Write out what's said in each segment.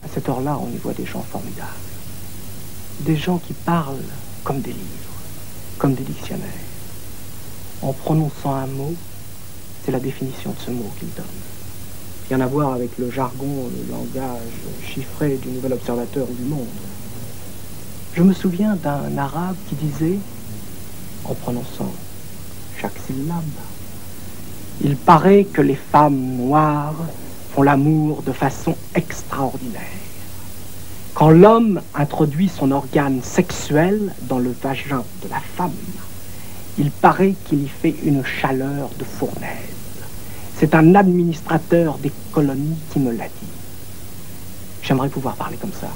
À cette heure-là, on y voit des gens formidables. Des gens qui parlent comme des livres, comme des dictionnaires. En prononçant un mot, c'est la définition de ce mot qu'ils donnent. Rien à voir avec le jargon, le langage chiffré du Nouvel Observateur ou du Monde. Je me souviens d'un arabe qui disait, en prononçant chaque syllabe, « Il paraît que les femmes noires font l'amour de façon extraordinaire. Quand l'homme introduit son organe sexuel dans le vagin de la femme, il paraît qu'il y fait une chaleur de fournaise. C'est un administrateur des colonies qui me l'a dit. » J'aimerais pouvoir parler comme ça.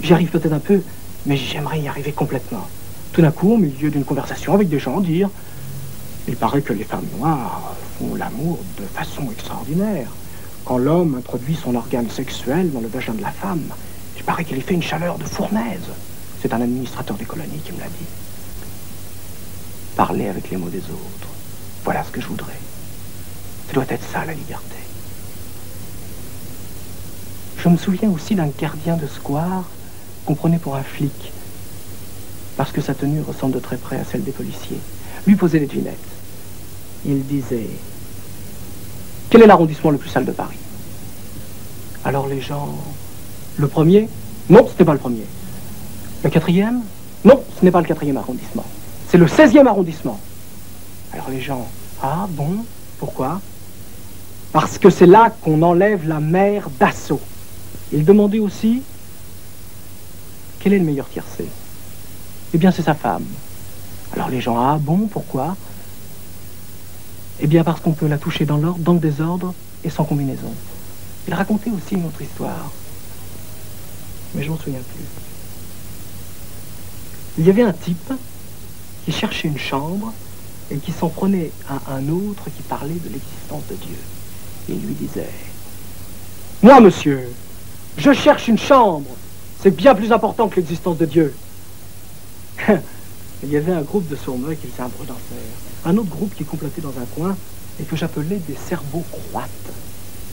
J'y arrive peut-être un peu, mais j'aimerais y arriver complètement. Tout d'un coup, au milieu d'une conversation avec des gens, dire « Il paraît que les femmes noires font l'amour de façon extraordinaire. Quand l'homme introduit son organe sexuel dans le vagin de la femme, il paraît qu'il y fait une chaleur de fournaise. C'est un administrateur des colonies qui me l'a dit. » Parler avec les mots des autres, voilà ce que je voudrais. Ça doit être ça, la liberté. Je me souviens aussi d'un gardien de square qu'on prenait pour un flic, parce que sa tenue ressemble de très près à celle des policiers. Lui posait des devinettes. Il disait « Quel est l'arrondissement le plus sale de Paris ?» Alors les gens... Le premier? Non, ce n'est pas le premier. Le quatrième? Non, ce n'est pas le 4e arrondissement. C'est le 16e arrondissement. Alors les gens... Ah bon? Pourquoi? Parce que c'est là qu'on enlève la mère d'assaut. Il demandait aussi quel est le meilleur tiercé. Eh bien, c'est sa femme. Alors les gens, ah bon, pourquoi? Eh bien, parce qu'on peut la toucher dans l'ordre, dans le désordre et sans combinaison. Il racontait aussi une autre histoire, mais je m'en souviens plus. Il y avait un type qui cherchait une chambre et qui s'en prenait à un autre qui parlait de l'existence de Dieu. Il lui disait « Moi, monsieur, je cherche une chambre. C'est bien plus important que l'existence de Dieu. » Il y avait un groupe de sournois qui faisait un bruit d'enfer. Un autre groupe qui complotait dans un coin et que j'appelais des cerveaux croates.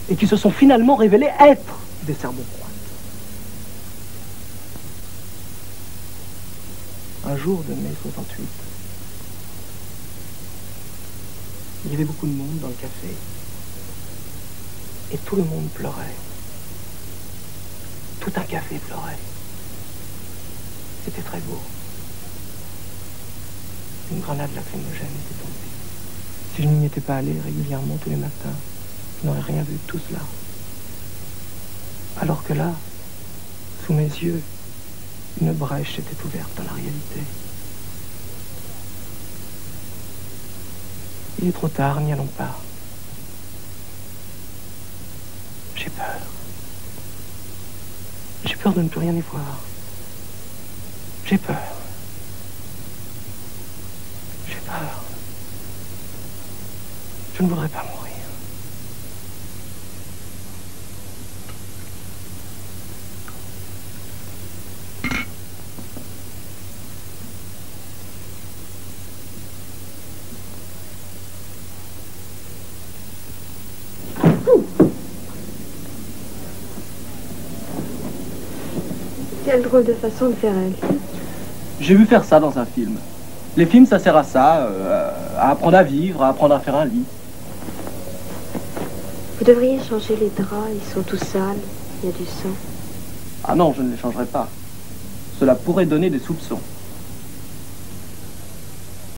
Et qui se sont finalement révélés être des cerveaux croates. Un jour de mai 68, il y avait beaucoup de monde dans le café. Et tout le monde pleurait. Tout un café pleurait. C'était très beau. Une grenade lacrymogène était tombée. Si je n'y étais pas allé régulièrement tous les matins, je n'aurais rien vu de tout cela. Alors que là, sous mes yeux, une brèche s'était ouverte dans la réalité. Il est trop tard, n'y allons pas. J'ai peur. J'ai peur de ne plus rien y voir. J'ai peur. J'ai peur. Je ne voudrais pas mourir. Quelle drôle de façon de faire un film. J'ai vu faire ça dans un film. Les films, ça sert à ça, à apprendre à vivre, à apprendre à faire un lit. Vous devriez changer les draps, ils sont tous sales, il y a du sang. Ah non, je ne les changerai pas. Cela pourrait donner des soupçons.